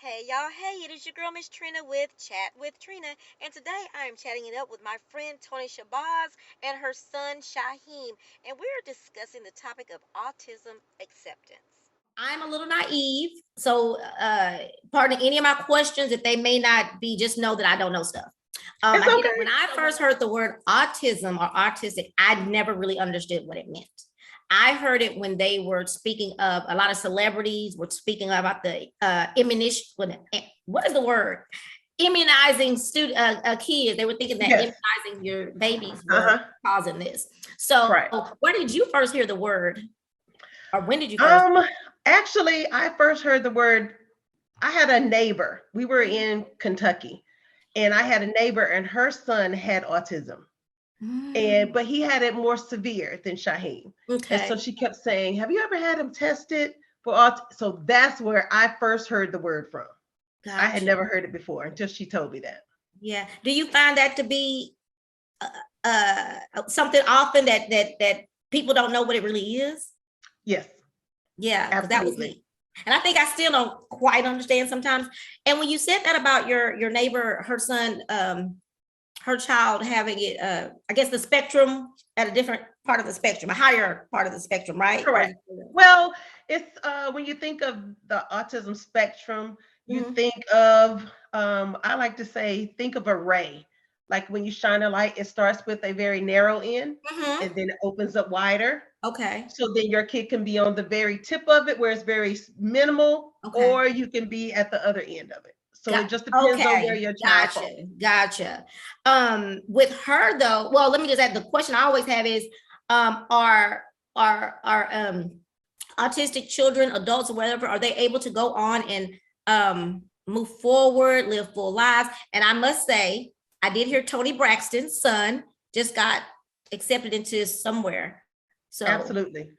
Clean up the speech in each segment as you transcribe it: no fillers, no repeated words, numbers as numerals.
Hey y'all, hey, it is your girl Miss Trina with Chat with Trina, and today I am chatting it up with my friend Toni Shabazz and her son Shaheem, and we're discussing the topic of autism acceptance. I'm a little naive, so pardon any of my questions if they may not be. Just know that I don't know stuff. It's okay. When I first heard the word autism or autistic, I never really understood what it meant. I heard it when they were speaking of a lot of celebrities were speaking about the immunization. What is the word? Immunizing kids. They were thinking that Yes. immunizing your babies were causing this. So, Right. where did you first hear the word, or when did you first? Actually, I first heard the word. I had a neighbor. We were in Kentucky, and I had a neighbor, and her son had autism, but he had it more severe than Shaheem. And so she kept saying, "Have you ever had him tested for autism?" So that's where I first heard the word from. Gotcha. I had never heard it before until she told me that. Yeah. Do you find that to be something often that people don't know what it really is? Yes. Yeah, absolutely. That was me. And I think I still don't quite understand sometimes. And when you said that about your neighbor, her son, her child having it, I guess the spectrum at a different part of the spectrum, a higher part of the spectrum, right? Correct. Well, it's when you think of the autism spectrum, you think of I like to say, think of a ray. Like when you shine a light, it starts with a very narrow end and then it opens up wider. Okay. So then your kid can be on the very tip of it where it's very minimal, or you can be at the other end of it. So it just depends on where your child falls. Gotcha. With her though, well, let me just add, the question I always have is, are autistic children, adults, or whatever, are they able to go on and move forward, live full lives? And I must say, I did hear Toni Braxton's son just got accepted into somewhere. So absolutely.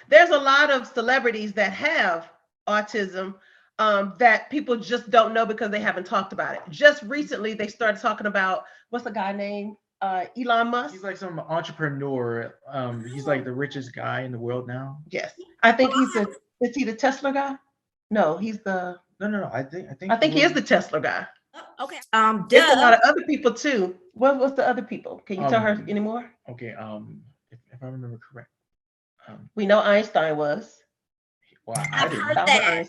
There's a lot of celebrities that have autism that people just don't know because they haven't talked about it. Just recently, they started talking about, what's the guy named Elon Musk. He's like some entrepreneur. He's like the richest guy in the world now. Yes, I think is he the Tesla guy? No, he's the. No. I think he is the Tesla guy. Okay. There's a lot of other people too. What was the other people? Can you tell her anymore? Okay. If I remember correct, we know Einstein was. Wow, I've heard that.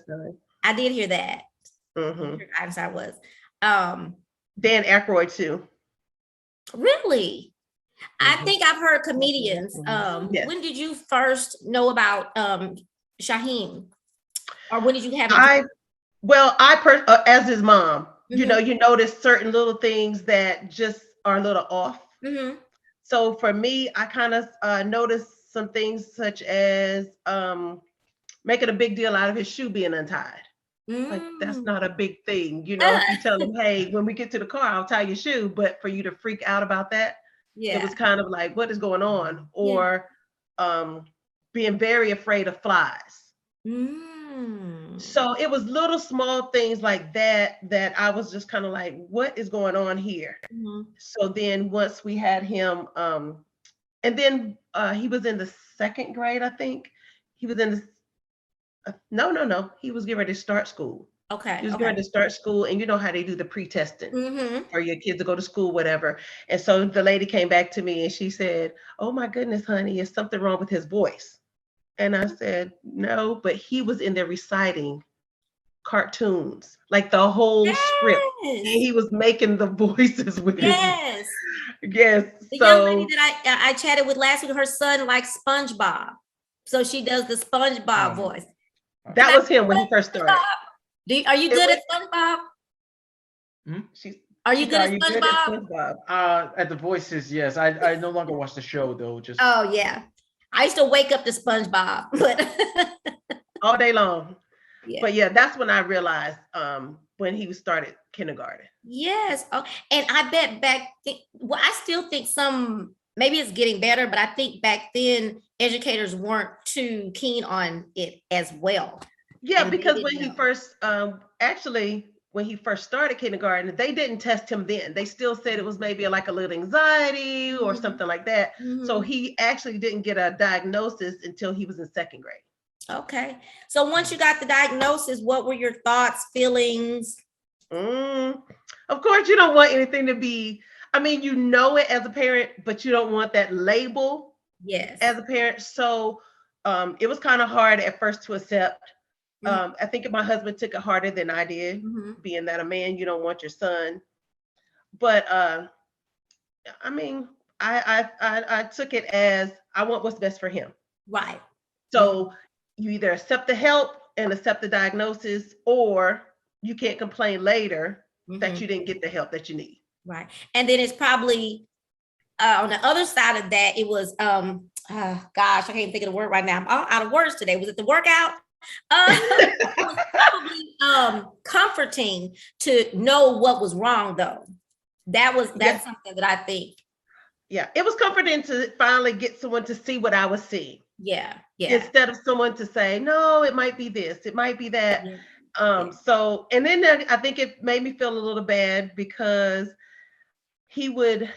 I did hear that. Einstein was. Dan Aykroyd too. Really? I think I've heard comedians. Yes. When did you first know about Shaheem? Or when did you have as his mom, you know, you notice certain little things that just are a little off. So for me, I kind of noticed some things such as making a big deal out of his shoe being untied. Like, that's not a big thing. You know, if you tell him, hey, when we get to the car, I'll tie your shoe. But for you to freak out about that, it was kind of like, what is going on? Or being very afraid of flies. So it was little small things like that I was just kind of like, what is going on here? So then once we had him, and then he was in the second grade, I think. He was in the no. He was getting ready to start school. Okay. He was getting ready to start school, and you know how they do the pre-testing for your kids to go to school, whatever. And so the lady came back to me and she said, "Oh my goodness, honey, is something wrong with his voice?" And I said, "No," but he was in there reciting cartoons, like the whole script. And he was making the voices with yes. Yes. The young lady that I chatted with last week, her son likes SpongeBob. So she does the SpongeBob voice. That was him when he first started. Are you good at SpongeBob? Are you good at SpongeBob? At the voices, yes. I no longer watch the show though. Just yeah. I used to wake up to SpongeBob, but all day long. Yeah. But yeah, that's when I realized when he started kindergarten. Yes. Oh, and I bet I still think maybe it's getting better, but I think back then educators weren't too keen on it as well. Yeah, because when he first when he first started kindergarten, they didn't test him then. They still said it was maybe like a little anxiety or something like that. So he actually didn't get a diagnosis until he was in second grade. Okay. So once you got the diagnosis, what were your thoughts, feelings? Of course, you don't want anything to be, I mean, you know it as a parent, but you don't want that label Yes. as a parent. So it was kind of hard at first to accept. I think my husband took it harder than I did, being that a man, you don't want your son. But I mean, I took it as I want what's best for him. Right. So you either accept the help and accept the diagnosis, or you can't complain later that you didn't get the help that you need. Right. And then it's probably on the other side of that, it was gosh, I can't even think of the word right now. I'm all out of words today. Was it the workout? It was probably comforting to know what was wrong though. That's something that I think. Yeah, it was comforting to finally get someone to see what I was seeing. Yeah. Instead of someone to say, no, it might be this, it might be that. So, and then I think it made me feel a little bad because he would,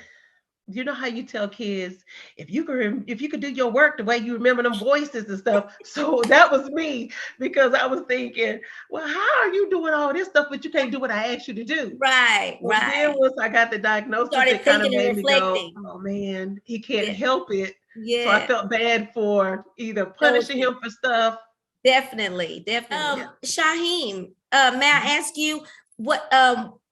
you know how you tell kids, if you could do your work the way you remember them voices and stuff. So that was me, because I was thinking, well, how are you doing all this stuff, but you can't do what I asked you to do? Right. Then once I got the diagnosis, it kind of made me go, oh man, he can't help it. Yeah. So I felt bad for either punishing him for stuff. Definitely. Shaheem, may I ask you what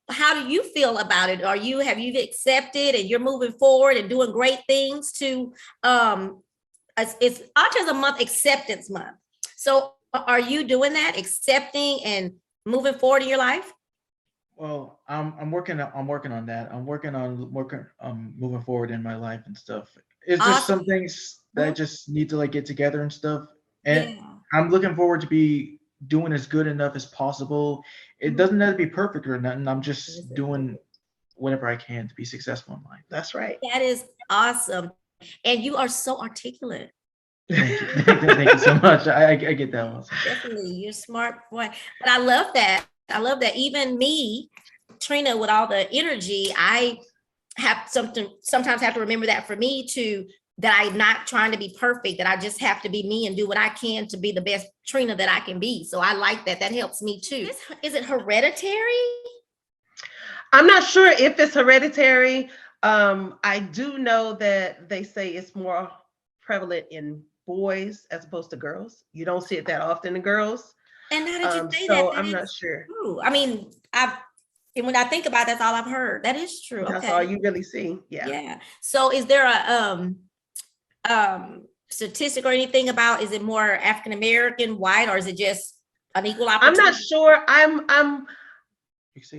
how do you feel about it? Have you accepted and you're moving forward and doing great things to it's Autism Month, Acceptance Month. So are you doing that, accepting and moving forward in your life? Well, I'm working on that. I'm working on moving forward in my life and stuff. It's just some things that I just need to like get together and stuff. And I'm looking forward to be doing as good enough as possible. It doesn't have to be perfect or nothing. I'm just doing whatever I can to be successful in life. That's right. That is awesome. And you are so articulate. Thank you. Thank you so much. I get that one. Definitely, you're a smart boy. But I love that. Even me, Trina, with all the energy, I have sometimes have to remember that for me too, that I'm not trying to be perfect, that I just have to be me and do what I can to be the best Trina that I can be. So I like that. That helps me too. Is it hereditary? I'm not sure if it's hereditary. I do know that they say it's more prevalent in boys as opposed to girls. You don't see it that often in girls. And how did you say so that? I'm not sure. True. I mean, and when I think about it, that's all I've heard. That is true. That's all you really see. Yeah. So is there a statistic or anything about, is it more African American, white, or is it just an equal opportunity? I'm not sure. I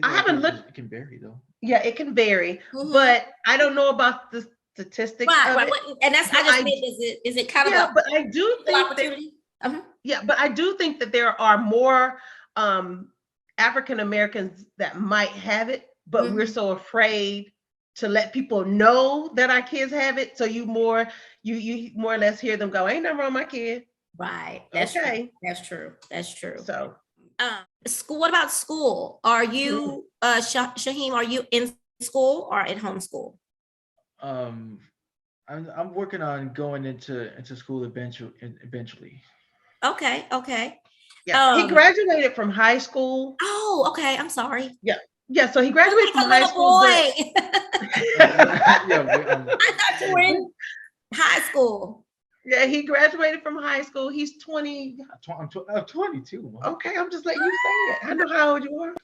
haven't looked. It can vary though. Yeah, it can vary, but I don't know about the statistics of it. And that's, I just meant, is it kind of but I do think opportunity? But I do think that there are more African Americans that might have it, but we're so afraid to let people know that our kids have it. So you more or less hear them go, ain't nothing wrong with my kid. Right. That's okay. That's true. So school, what about school? Are you Shaheem, are you in school or at home school? I'm working on going into school eventually. Okay. Yeah, he graduated from high school. Oh, okay. I'm sorry. Yeah. So he graduated from high school. Boy. I thought you were in high school. Yeah, he graduated from high school. He's 20. I'm 22. Okay, I'm just letting you say it. I know how old you are.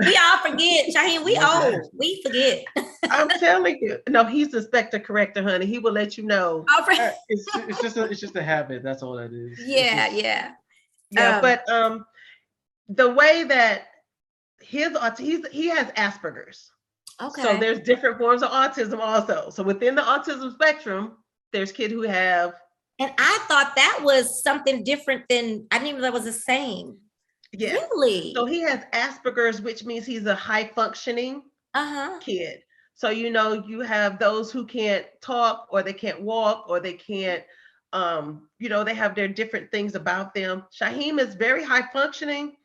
We all forget, Shaheem. We old. We forget. I'm telling you. No, he's the inspector corrector, honey. He will let you know. It's just a habit. That's all that is. Yeah. But the way that he has Asperger's. Okay. So there's different forms of autism also. So within the autism spectrum, there's kids who have. And I thought that was something different than, I didn't even know that was the same. Yeah. Really? So he has Asperger's, which means he's a high functioning kid. So, you have those who can't talk, or they can't walk, or they can't, they have their different things about them. Shaheem is very high functioning,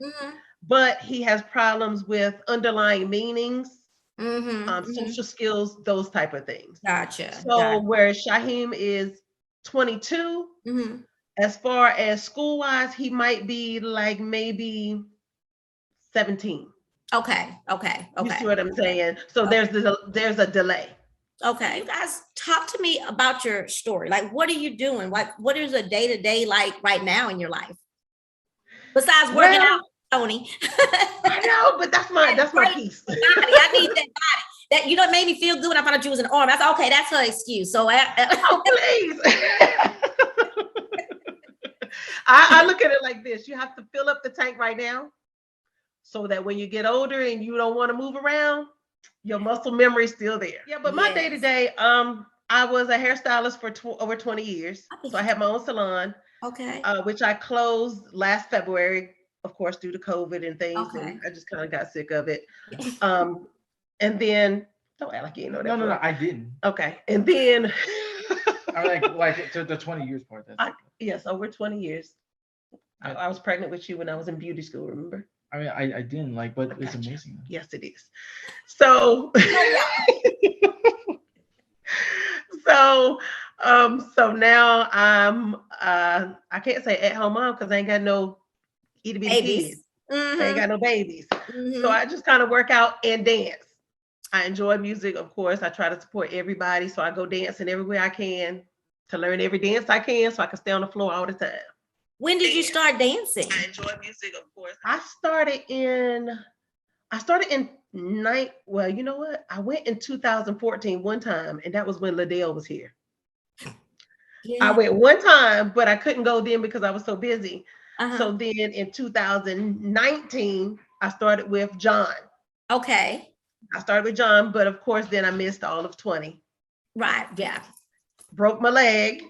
but he has problems with underlying meanings, social skills, those type of things. Gotcha. So whereas Shaheem is 22, As far as school wise, he might be like maybe 17. Okay. You see what I'm saying? So Okay. there's a delay. Okay, you guys, talk to me about your story. Like, what are you doing? What is a day to day like right now in your life? Besides working Well, out, Tony. I know, but that's my piece. Body. I need that body. That, you know, it made me feel good when I found out you was an arm. That's okay. That's her excuse. So, Oh, please. I look at it like this: you have to fill up the tank right now, so that when you get older and you don't want to move around, your muscle memory is still there. Yeah, but my day to day, I was a hairstylist for over 20 years. So I had my own salon. Okay. Which I closed last February, of course, due to COVID and things. Okay. And I just kind of got sick of it. And then, don't act like you know that. No, I didn't. Okay. And then, I like to the 20 years part. Yes, over 20 years. I was pregnant with you when I was in beauty school, remember? I mean, I didn't like, but it's amazing. Yes, it is. So, so now I'm I can't say at home mom because I ain't got no itty bitty kids. I ain't got no babies. So I just kind of work out and dance. I enjoy music, of course. I try to support everybody. So I go dancing everywhere I can to learn every dance I can so I can stay on the floor all the time. When did you start dancing? I enjoy music, of course. I started in well, you know what? I went in 2014 one time, and that was when Liddell was here. Yeah. I went one time, but I couldn't go then because I was so busy. So then in 2019, I started with John. Okay. I started with John, but of course, then I missed all of 20. Right. Yeah. Broke my leg.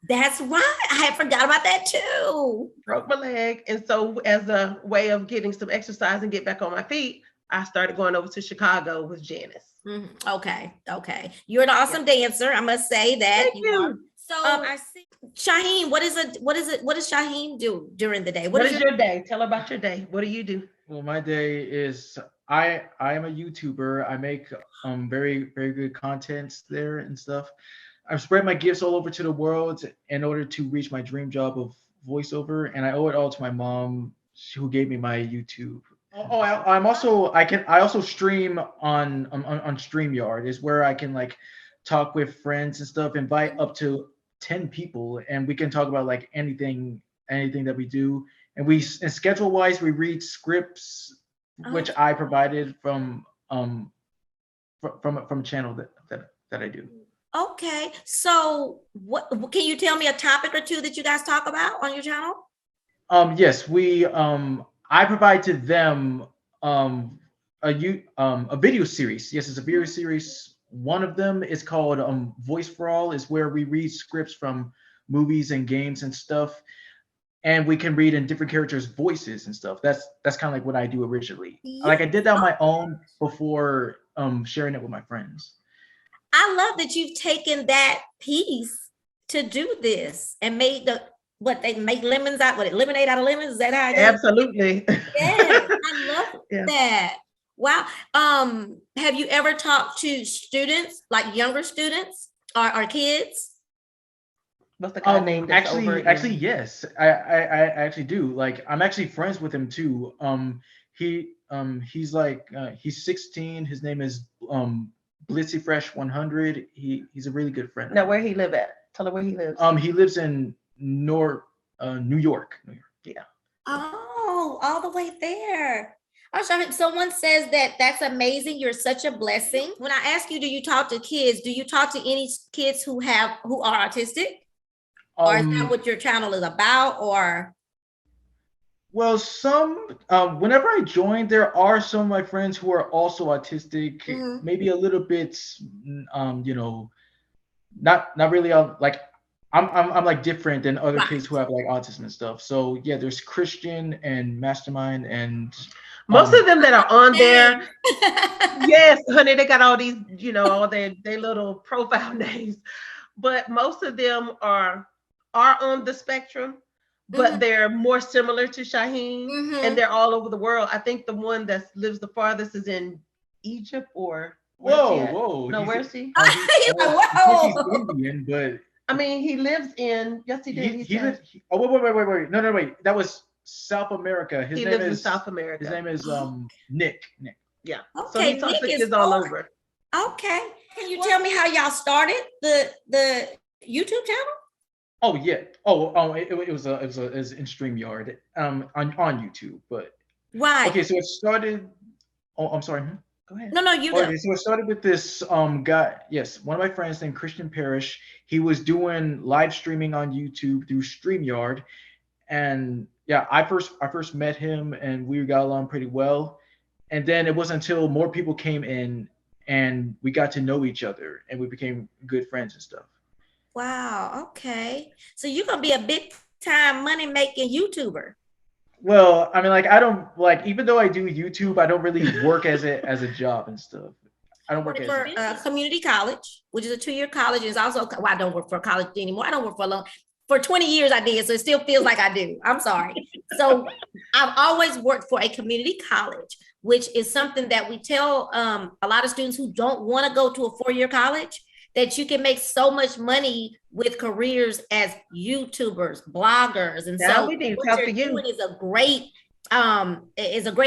That's right. I had forgot about that too. Broke my leg. And so as a way of getting some exercise and get back on my feet, I started going over to Chicago with Janice. Mm-hmm. Okay. You're an awesome dancer. I must say that. Thank you. So I see. Shaheem, what does Shaheem do during the day? What is your day? Tell about your day. What do you do? Well, my day is I am a YouTuber. I make very, very good contents there and stuff. I've spread my gifts all over to the world in order to reach my dream job of voiceover, and I owe it all to my mom, who gave me my YouTube. I also stream on StreamYard, is where I can like talk with friends and stuff, invite up to 10 people, and we can talk about like anything that we do. And schedule wise, we read scripts, which I provided from a channel that I do. Okay, so what can you tell me a topic or two that you guys talk about on your channel? Yes, I provide to them a video series. Yes, it's a video series. One of them is called Voice for All, is where we read scripts from movies and games and stuff, and we can read in different characters' voices and stuff. That's kind of like what I do originally. Like I did that on my own before sharing it with my friends. I love that you've taken that piece to do this and made they make lemonade out of lemons. Is that how it goes? Absolutely. Yes, I love that. Wow. Have you ever talked to students, like younger students or kids? What's the kind of name that's actually, yes. I actually do. Like, I'm actually friends with him too. He's 16. His name is Blitzy Fresh 100. He's a really good friend. Now, where he live at? Tell her where he lives. He lives in New York. Yeah. Oh, all the way there. Someone says that's amazing. You're such a blessing. When I ask you, do you talk to kids? Do you talk to any kids who are autistic? Or is that what your channel is about? Or well, whenever I joined, there are some of my friends who are also autistic, maybe a little bit, not really like I'm like different than other kids who have like autism and stuff. So yeah, there's Christian and Mastermind and most of them that are on there. Yes, honey, they got all these, all their little profile names, but most of them are on the spectrum, but they're more similar to Shaheem, and they're all over the world. I think the one that lives the farthest is in Egypt or whoa. No, where's he? Whoa. He's Indian, but I mean, he lives in. Yes, he did. He lived. Oh, wait. No, wait. That was South America. He lives in South America. His name is Nick. Yeah. So Okay, he talks Nick to is kids all four. over. Okay. Can you tell me how y'all started the YouTube channel? Oh yeah. It was in StreamYard on YouTube, but Right. okay. So it started. Oh, I'm sorry. Go ahead. No, you go. Okay, so it started with this guy. Yes, one of my friends named Christian Parrish. He was doing live streaming on YouTube through StreamYard, and yeah, I first met him, and we got along pretty well. And then it wasn't until more people came in, and we got to know each other, and we became good friends and stuff. Wow. Okay. So you're gonna be a big time money making YouTuber. Well, I mean, like I don't like even though I do YouTube, I don't really work as a job and stuff. I don't work for community college, which is a 2-year college. Is also well, I don't work for a college anymore. I don't work for 20 years I did, so it still feels like I do. I'm sorry. So I've always worked for a community college, which is something that we tell a lot of students who don't want to go to a 4-year college that you can make so much money with careers as YouTubers, bloggers, and now so we need to what talk you're to you. doing is a great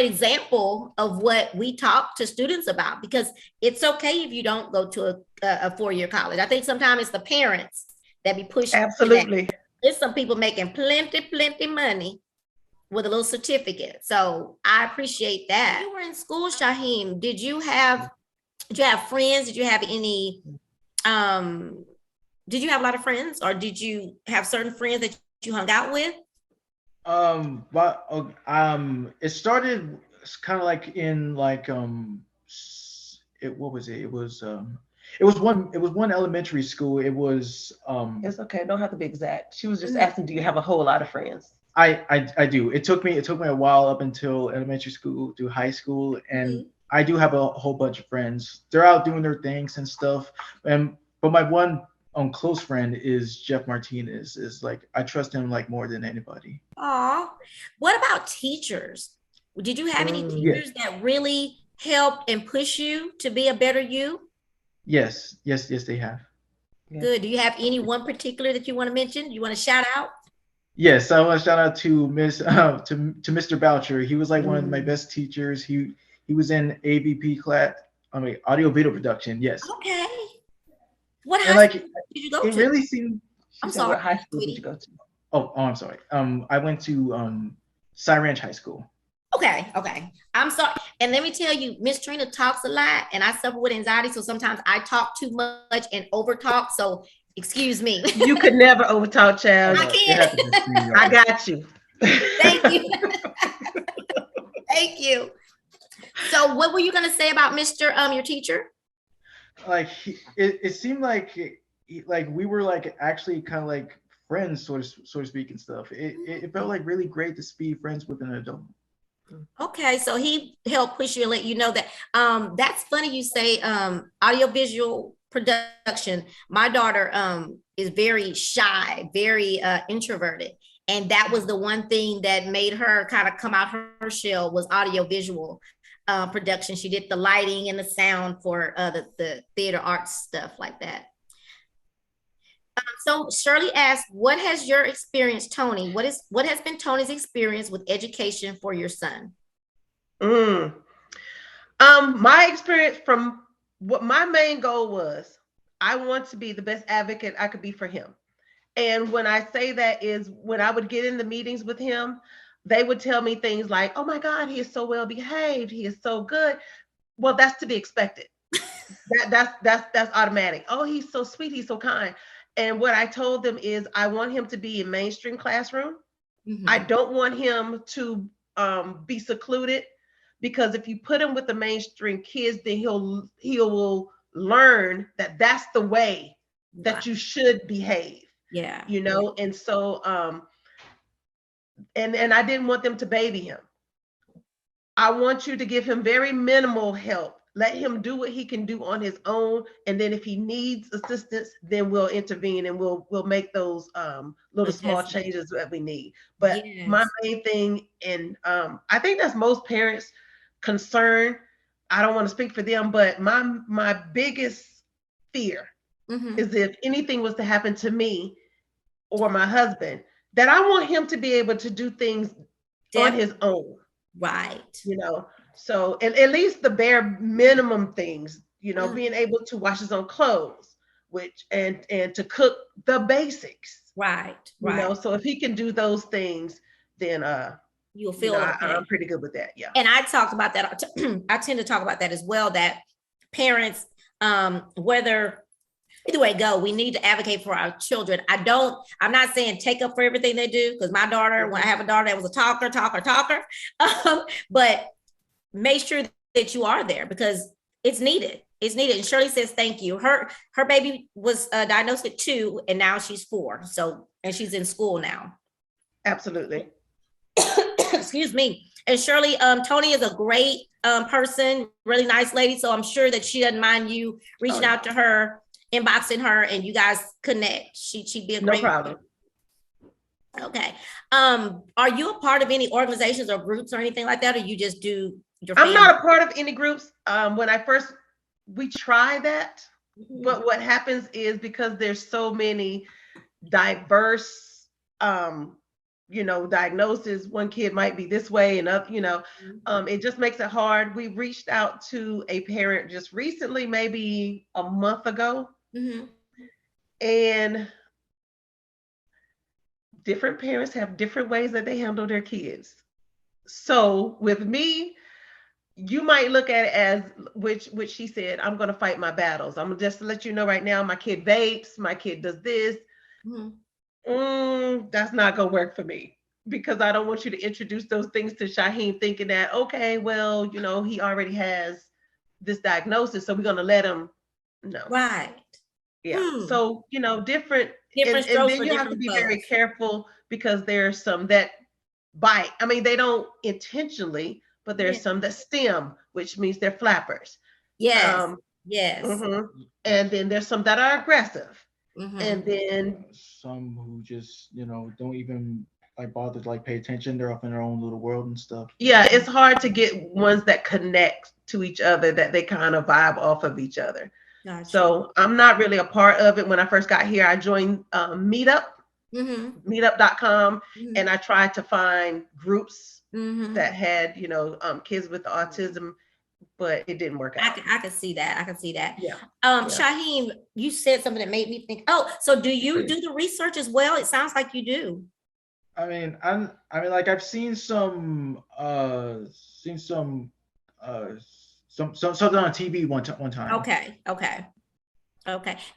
example of what we talk to students about, because it's okay if you don't go to a 4-year college. I think sometimes it's the parents that be pushing. Absolutely. There's some people making plenty money with a little certificate. So I appreciate that. When you were in school, Shaheem, did you have friends? Did you have any did you have a lot of friends, or did you have certain friends that you hung out with? But it started kind of like in like what was it? It was one elementary school. It was It's okay. Don't have to be exact. She was just asking, do you have a whole lot of friends? I do. It took me a while up until elementary school to high school, and I do have a whole bunch of friends. They're out doing their things and stuff. But my one close friend is Jeff Martinez. Is like I trust him like more than anybody. Aw. What about teachers? Did you have any teachers that really helped and push you to be a better you? Yes, they have. Good. Do you have any one particular that you want to mention? You want to shout out? Yes, I want to shout out to Mr. Boucher. He was like one of my best teachers. He was in AVP class. I mean, audio video production. Yes. Okay. What high school did you go to? It really seemed. I'm sorry. What high school did you go to? Oh, I'm sorry. I went to Cy Ranch High School. Okay. I'm sorry. And let me tell you, Miss Trina talks a lot, and I suffer with anxiety, so sometimes I talk too much and over talk. So excuse me. You could never overtalk, child. I can't. I got you. Thank you. Thank you. So what were you going to say about Mr. Your teacher? Like it seemed like we were like actually kind of like friends, so to speak, and stuff. It felt like really great to be friends with an adult. Okay, so he helped push you and let you know that. That's funny you say audiovisual production. My daughter is very shy, very introverted, and that was the one thing that made her kind of come out her shell was audiovisual production. She did the lighting and the sound for the theater arts stuff like that. So Shirley asked, what has your experience, Toni? What has been Toni's experience with education for your son? My experience from what my main goal was, I want to be the best advocate I could be for him. And when I say that is when I would get in the meetings with him, they would tell me things like, oh my God, he is so well behaved. He is so good. Well, that's to be expected. That's automatic. Oh, he's so sweet. He's so kind. And what I told them is I want him to be in mainstream classroom. I don't want him to be secluded, because if you put him with the mainstream kids, then he will learn that that's the way that you should behave. Yeah. You know, and so and I didn't want them to baby him. I want you to give him very minimal help. Let him do what he can do on his own, and then if he needs assistance, then we'll intervene and we'll make those little small changes that we need. But my main thing, and I think that's most parents' concern. I don't want to speak for them, but my biggest fear is if anything was to happen to me or my husband, that I want him to be able to do things on his own. Right. You know, so and at least the bare minimum things, you know, being able to wash his own clothes, which and to cook the basics. Right. You know, so if he can do those things, then you'll feel okay. I'm pretty good with that. Yeah. And I talked about that. I tend to talk about that as well, that parents, whether either way go, we need to advocate for our children. I'm not saying take up for everything they do, because my daughter, when I have a daughter that was a talker, but make sure that you are there, because it's needed. It's needed. And Shirley says, thank you. Her baby was diagnosed at 2 and now she's 4. So, and she's in school now. Absolutely. Excuse me. And Shirley, Toni is a great person, really nice lady. So I'm sure that she doesn't mind you reaching out to her, inboxing her, and you guys connect. She'd be a great. No problem. Okay. Are you a part of any organizations or groups or anything like that, or you just do your family? I'm not a part of any groups. When we try that, but what happens is, because there's so many diverse diagnoses, one kid might be this way and other, it just makes it hard. We reached out to a parent just recently, maybe a month ago, and different parents have different ways that they handle their kids. So with me, you might look at it as, which she said, I'm going to fight my battles. I'm just to let you know right now, my kid vapes, my kid does this. That's not going to work for me, because I don't want you to introduce those things to Shaheem thinking that, okay, well, he already has this diagnosis, so we're going to let him know. Right. Yeah. So, different and then you have to be very careful, because there's some that bite. I mean, they don't intentionally, but there's some that stem, which means they're flappers. Yes. Yes. And then there's some that are aggressive. And then some who just, don't even bother to pay attention. They're off in their own little world and stuff. Yeah, it's hard to get ones that connect to each other, that they kind of vibe off of each other. Gotcha. So I'm not really a part of it. When I first got here, I joined Meetup, meetup.com, and I tried to find groups that had, kids with autism, but it didn't work out. I can see that. Yeah. Shaheem, you said something that made me think, so do you do the research as well? It sounds like you do. I mean, I've seen something on TV one time. Okay.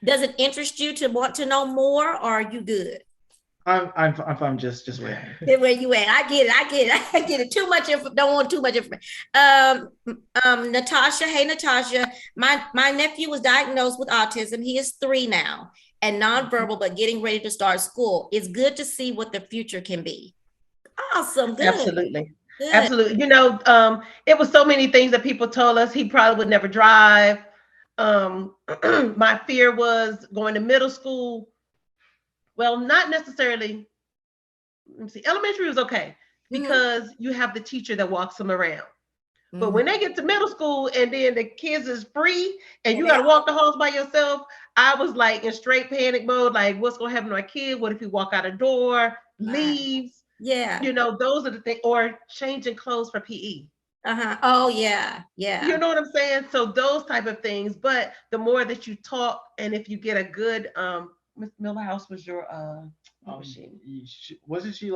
Does it interest you to want to know more, or are you good? I'm just waiting. Where you at? I get it. Too much don't want too much information. Natasha, hey Natasha, my nephew was diagnosed with autism. He is 3 now and nonverbal, but getting ready to start school. It's good to see what the future can be. Awesome. Good. Absolutely. Good. Absolutely. It was so many things that people told us. He probably would never drive. My fear was going to middle school. Well, not necessarily. Let me see. Elementary was okay, because you have the teacher that walks them around. But when they get to middle school and then the kids is free and you got to walk the halls by yourself, I was in straight panic mode. What's going to happen to my kid? What if he walk out a door, leaves? Yeah. Those are the things, or changing clothes for PE. Oh, yeah. Yeah. You know what I'm saying? So those type of things. But the more that you talk, and if you get a good, Miss Millerhouse was your wasn't she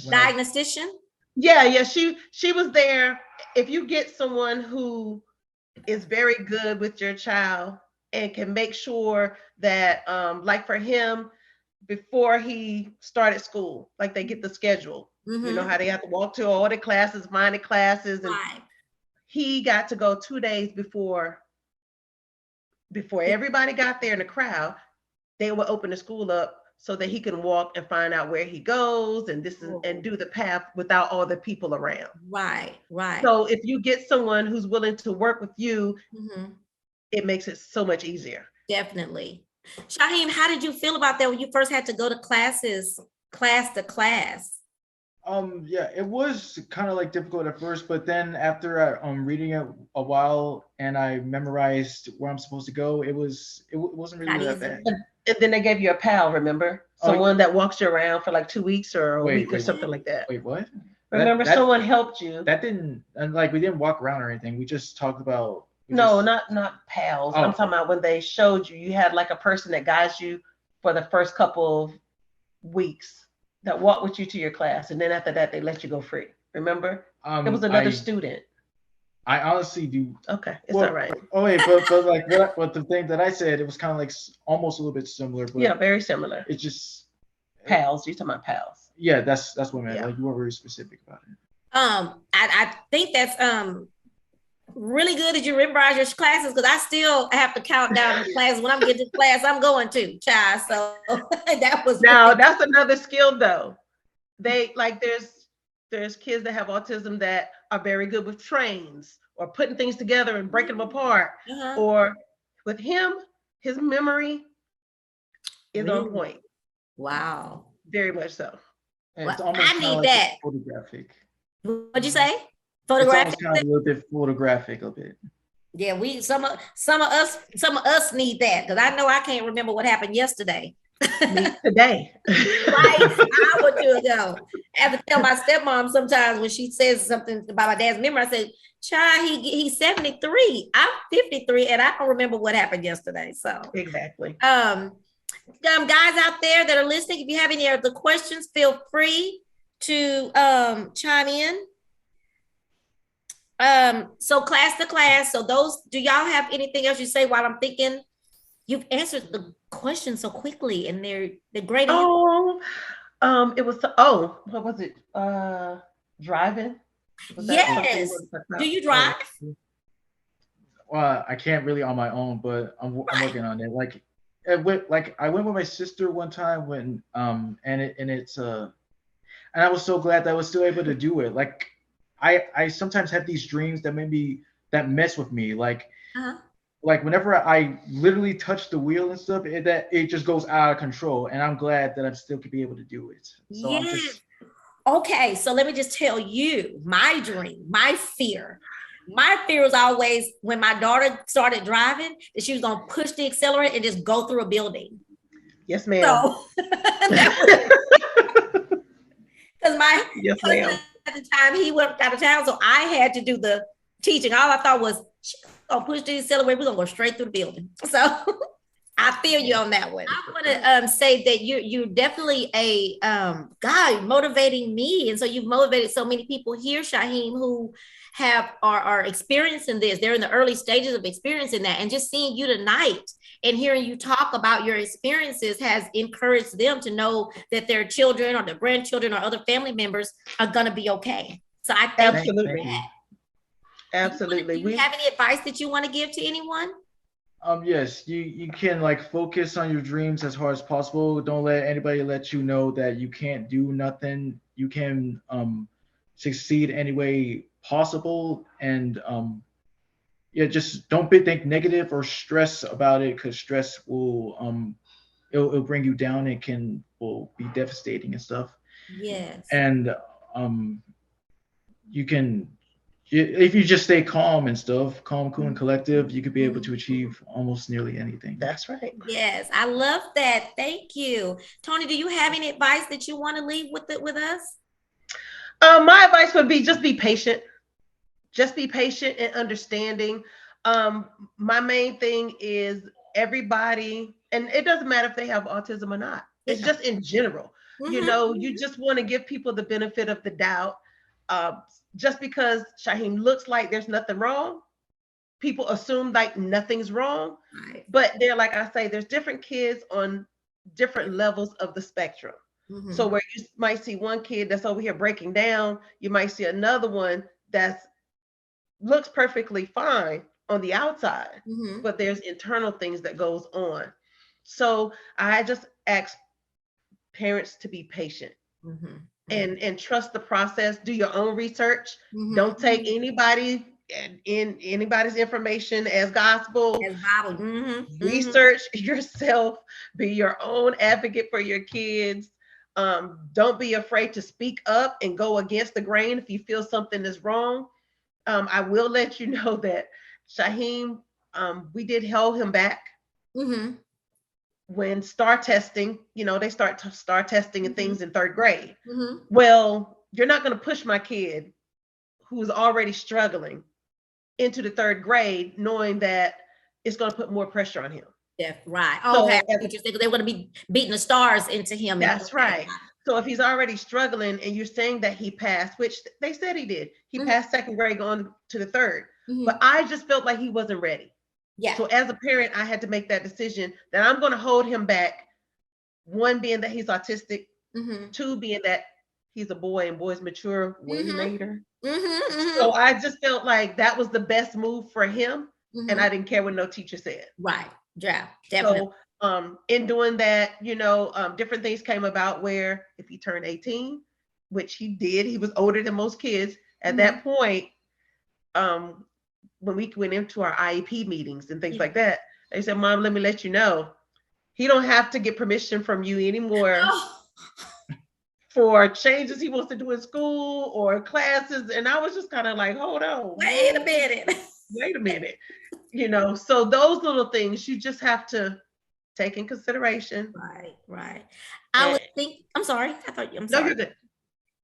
diagnostician? Yeah, she was there. If you get someone who is very good with your child and can make sure that for him, before he started school, they get the schedule, how they have to walk to all the classes, find the classes, and he got to go 2 days before everybody got there in the crowd. They would open the school up so that he can walk and find out where he goes and and do the path without all the people around. Right. So if you get someone who's willing to work with you, it makes it so much easier. Definitely. Shaheem, how did you feel about that when you first had to go to class to class? Yeah, it was kind of like difficult at first, but then after reading it a while and I memorized where I'm supposed to go, it wasn't really Not that easy. bad. And then they gave you a pal, remember? Oh, Someone that walks you around for like 2 weeks or a wait, week or wait, something like that. wait, what? Remember, That someone helped you. that didn't, and like we didn't walk around or anything. We just talked about we No, just not pals. I'm oh talking about when they showed you. You had like a person that guides you for the first couple of weeks that walked with you to your class, and then after that they let you go free. Remember? It was another I student. I honestly do. Okay, it's all Well, right. oh wait, but like what the thing that I said, it was kind of like almost a little bit similar, Yeah, but very similar. it just Pals. You talking about pals? yeah, that's what I meant. Yeah. Like you weren't very specific about it. I think that's really good that you memorize your classes because I still have to count down the classes when I'm getting to class I'm going to, child. So that was Now really that's another skill though. They like there's kids that have autism that are very good with trains or putting things together and breaking them apart. uh-huh. Or with him, his memory is on Really? point. Wow. Very much so. And Well, it's almost I kind of need like that. photographic. What'd you say? It's Photographic? almost kind of a little bit photographic a bit. Yeah, we some of us need that because I know I can't remember what happened yesterday. Me today. Right, an hour or two ago. I have to tell my stepmom sometimes when she says something about my dad's memory. I say, "Child, he's 73. I'm 53, and I don't remember what happened yesterday." So, Exactly. guys out there that are listening, if you have any other questions, feel free to chime in. So class to class. So those, do y'all have anything else you say while I'm thinking? You've answered the question so quickly, and they're great. Oh, it was what was it? Driving. Was that something you Yes. wanted to talk Do about? you drive? Well, I can't really on my own, but I'm Right. working on it. I went with my sister one time when it's and I was so glad that I was still able to do it. Like I sometimes have these dreams that maybe that mess with me. Uh-huh. Like whenever I literally touch the wheel and stuff, it just goes out of control. And I'm glad that I'm still could be able to do it. So I'm Yes. just Okay, so let me just tell you my dream, my fear. My fear was always when my daughter started driving that she was gonna push the accelerator and just go through a building. Yes, ma'am. So that was because my Yes, husband ma'am. at the time he went out of town, so I had to do the teaching. All I thought was she's gonna push the accelerator, we're gonna go straight through the building. So I feel you on that one. I want to say that you're definitely a guy motivating me, and so you've motivated so many people here, Shaheem, who are experiencing this. They're in the early stages of experiencing that, and just seeing you tonight and hearing you talk about your experiences has encouraged them to know that their children or their grandchildren or other family members are going to be okay. So I thank you for Absolutely. that. Absolutely. Do you have any advice that you want to give to anyone? yes, you can like focus on your dreams as hard as possible. Don't let anybody let you know that you can't do nothing. You can succeed any way possible, and yeah, just don't think negative or stress about it because stress will it'll bring you down. It will be devastating and stuff. Yes. And um you can if you just stay calm and stuff, calm, cool, and collective, you could be able to achieve almost nearly anything. That's right. Yes, I love that. Thank you. Toni, do you have any advice that you want to leave with us? My advice would be just be patient. Just be patient and understanding. My main thing is everybody, and it doesn't matter if they have autism or not. It's just in general. You just want to give people the benefit of the doubt. Just because Shaheem looks like there's nothing wrong, people assume like nothing's wrong. Right. But they're like I say, there's different kids on different levels of the spectrum. So where you might see one kid that's over here breaking down, you might see another one that's looks perfectly fine on the outside, but there's internal things that goes on. So I just ask parents to be patient and trust the process. Do your own research. Don't take anybody in anybody's information as gospel. As Bible. Research yourself. Be your own advocate for your kids. Don't be afraid to speak up and go against the grain if you feel something is wrong. I will let you know that Shaheem, we did hold him back. When STAR testing, they start STAR testing and things in third grade. Well, you're not going to push my kid who's already struggling into the third grade, knowing that it's going to put more pressure on him. Yeah, right. So, okay. They're going to be beating the stars into him. That's right. So if he's already struggling and you're saying that he passed, which they said he did, he passed second grade going to the third. But I just felt like he wasn't ready. Yeah. So as a parent, I had to make that decision that I'm going to hold him back. One being that he's autistic. Two being that he's a boy and boys mature way later. So I just felt like that was the best move for him. And I didn't care what no teacher said. Right. Yeah, definitely. So in doing that, different things came about where if he turned 18, which he did, he was older than most kids. At that point, when we went into our IEP meetings and things like that, they said, Mom, let me let you know, he don't have to get permission from you anymore for changes he wants to do in school or classes. And I was just kind of like, hold on. Wait a minute. So those little things you just have to take in consideration. Right. I'm sorry. I'm sorry. No, you're good.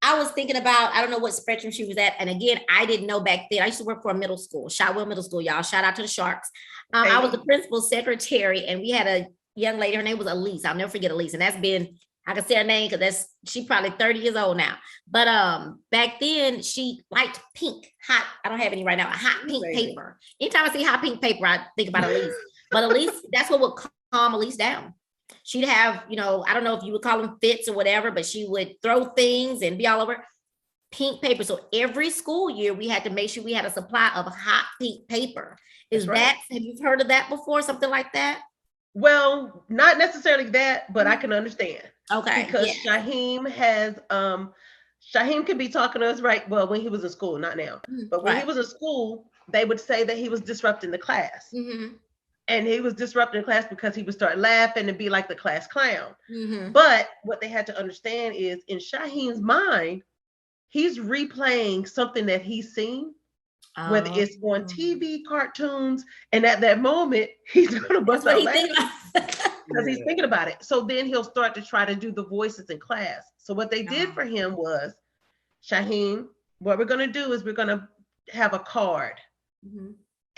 I was thinking about, I don't know what spectrum she was at. And again, I didn't know back then. I used to work for a middle school, Shotwell Middle School, y'all. Shout out to the Sharks. I was the principal's secretary, and we had a young lady. Her name was Elise. I'll never forget Elise. And that's been, I can say her name because she's probably 30 years old now. But back then, she liked pink, hot. I don't have any right now. A hot pink paper. Anytime I see hot pink paper, I think about Elise. But Elise, that's what would calm Elise down. She'd have, I don't know if you would call them fits or whatever, but she would throw things and be all over pink paper. So every school year, we had to make sure we had a supply of hot pink paper. Have you heard of that before? Something like that? Well, not necessarily that, but I can understand. Okay. Because Shaheem has, Shaheem could be talking to us when he was in school, not now. But when he was in school, they would say that he was disrupting the class. And he was disrupting the class because he would start laughing and be like the class clown. But what they had to understand is in Shaheem's mind, he's replaying something that he's seen, whether it's on TV, cartoons, and at that moment, he's going to bust out laughing because he's thinking about it. So then he'll start to try to do the voices in class. So what they did for him was, Shaheem, what we're going to do is we're going to have a card.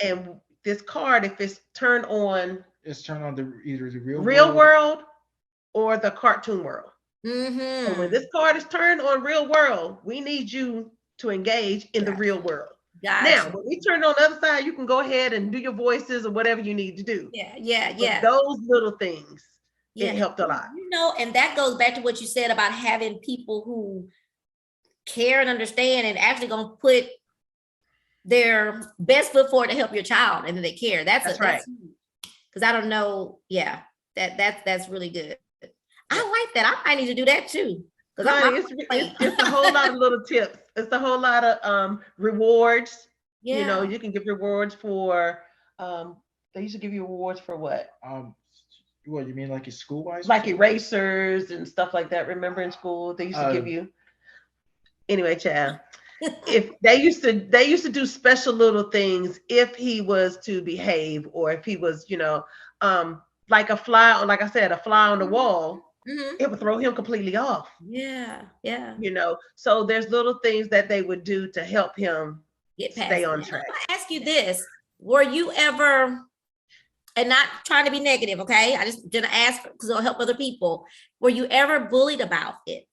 And this card, if it's turned on, either the real world or the cartoon world. So when this card is turned on real world, we need you to engage in the real world. Now, when we turn it on the other side, you can go ahead and do your voices or whatever you need to do. But those little things, it helped a lot. And that goes back to what you said about having people who care and understand and actually going to put their best foot forward to help your child, and then they care. That's right. Because I don't know. Yeah, that's really good. I like that. I might need to do that too. It's a whole lot of little tips. It's a whole lot of rewards. You can give rewards for. They used to give you awards for what? What you mean, like school wise? Like erasers and stuff like that. Remember in school they used to give you. Anyway, Chad. If they used to do special little things if he was to behave, or if he was, like a fly on the wall, it would throw him completely off. So there's little things that they would do to help him stay on track. I ask you this: were you ever, and not trying to be negative, okay? I just didn't ask because it'll help other people. Were you ever bullied about it?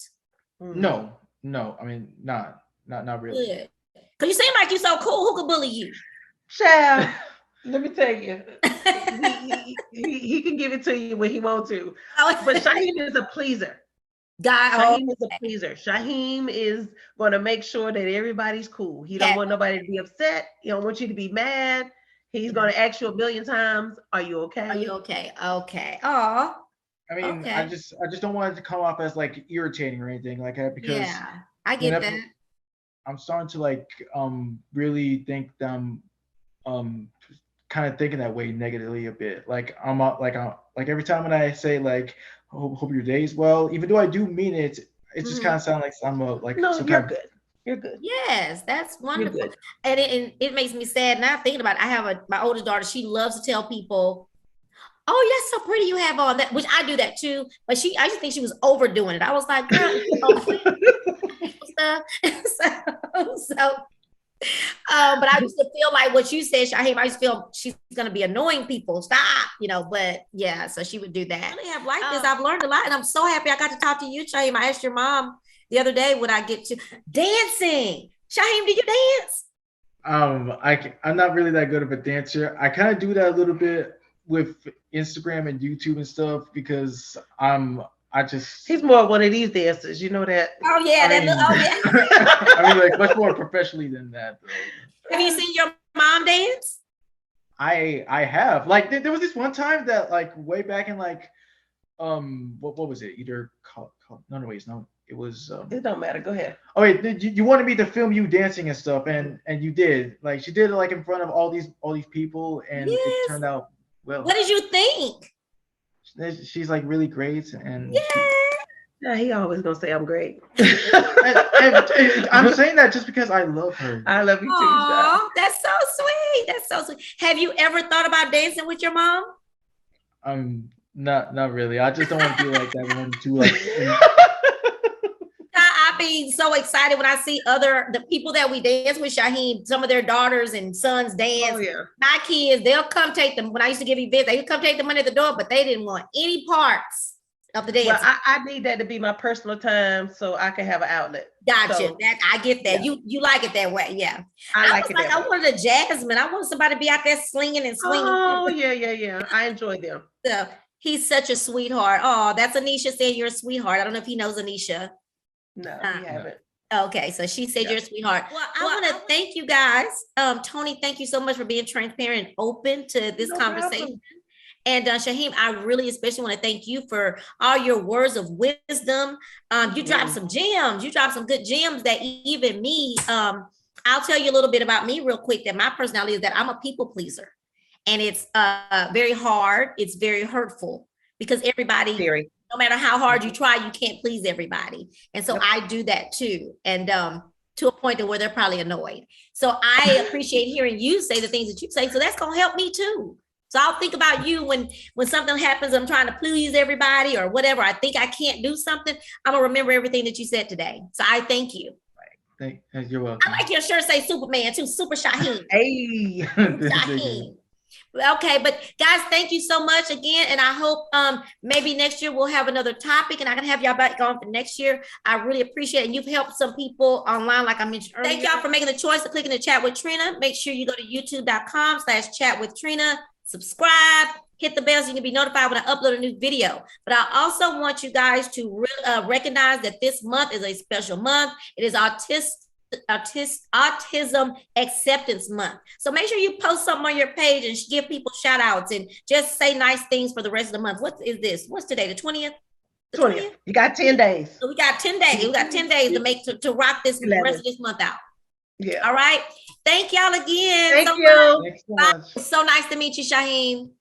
No. I mean, not really. Because you seem like you're so cool. Who could bully you? Child, let me tell you. He can give it to you when he wants to. But Shaheem is a pleaser. Shaheem is a pleaser. Shaheem is going to make sure that everybody's cool. He don't want nobody to be upset. He don't want you to be mad. He's going to ask you a million times, are you okay? Are you okay? Okay. Oh. I mean, I just don't want it to come off as like irritating or anything like that, because I get that. I'm starting to really think them kind of thinking that way negatively a bit. Like like every time when I say like hope your day's well, even though I do mean it, it just kind of sounds like I'm like no, some you're kind of. good. You're good. Yes, that's You're wonderful. good. And it makes me sad now thinking about it. I have my oldest daughter, she loves to tell people, oh, that's so pretty you have on that, which I do that too. But I just think she was overdoing it. I was like, girl, stuff. so but I used to feel like what you said, Shaheem. I used to feel she's gonna be annoying people. Stop, but yeah, so she would do that. I really have like this. I've learned a lot, and I'm so happy I got to talk to you, Shaheem. I asked your mom the other day when I get to dancing. Shaheem, do you dance? I'm not really that good of a dancer. I kind of do that a little bit with Instagram and YouTube and stuff because he's more one of these dancers, you know that. Oh yeah, I mean like much more professionally than that though. Have you seen your mom dance? I have. Like there was this one time that like way back in like what was it? Either no, it was it don't matter. Go ahead. Oh wait, you wanted me to film you dancing and stuff, and you did. Like she did it like in front of all these people, and it turned out well. What did you think? She's like really great, and yeah, he always gonna say I'm great. and I'm saying that just because I love her. I love you too. Oh, that's so sweet. That's so sweet. Have you ever thought about dancing with your mom? Not really. I just don't want to be like that one too. Like I be so excited when I see the people that we dance with, Shaheem, some of their daughters and sons dance. Oh, yeah. My kids, they'll come take them. When I used to give events, they would come take the money at the door, but they didn't want any parts of the dance. Well, I need that to be my personal time so I can have an outlet. Gotcha. So, I get that. Yeah. You like it that way. Yeah. I like it. I wanted a Jasmine. I want somebody to be out there slinging and swinging. Oh, yeah. I enjoy them. So he's such a sweetheart. Oh, that's Anisha saying you're a sweetheart. I don't know if he knows Anisha. No, we haven't. Okay, so she said you're a sweetheart. Well, I want to thank you guys. Toni, thank you so much for being transparent and open to this conversation. And Shaheem, I really especially want to thank you for all your words of wisdom. You dropped some gems. You dropped some good gems that even me, I'll tell you a little bit about me real quick, that my personality is that I'm a people pleaser. And it's very hard. It's very hurtful because everybody... No matter how hard you try, you can't please everybody. And so I do that too. And to a point to where they're probably annoyed. So I appreciate hearing you say the things that you say. So that's going to help me too. So I'll think about you when something happens, I'm trying to please everybody or whatever. I think I can't do something. I'm going to remember everything that you said today. So I thank you. You're welcome. I like your shirt say Superman too. Super Shaheem. Hey. Shaheem. Okay, but guys, thank you so much again, and I hope maybe next year we'll have another topic, and I can have y'all back on for next year. I really appreciate it, and you've helped some people online, like I mentioned earlier. Thank y'all for making the choice of clicking the Chat with Trina. Make sure you go to youtube.com/chatwithtrina, subscribe, hit the bell so you can be notified when I upload a new video. But I also want you guys to recognize that this month is a special month. It is Autism Acceptance Month. So make sure you post something on your page and give people shout outs and just say nice things for the rest of the month. What is this? What's today? The 20th? 20th. You got 10 days. So we got 10 days. We got 10 days to rock this rest of this month out. Yeah. All right. Thank y'all again. Thank you. Thanks so much. It's so nice to meet you, Shaheem.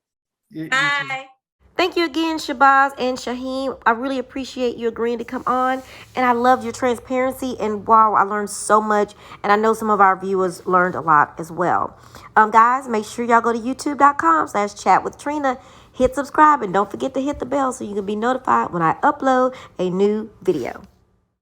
Bye. Thank you again, Shabazz and Shaheem. I really appreciate you agreeing to come on. And I love your transparency. And wow, I learned so much. And I know some of our viewers learned a lot as well. Guys, make sure y'all go to youtube.com/chatwithtrina. Hit subscribe and don't forget to hit the bell so you can be notified when I upload a new video.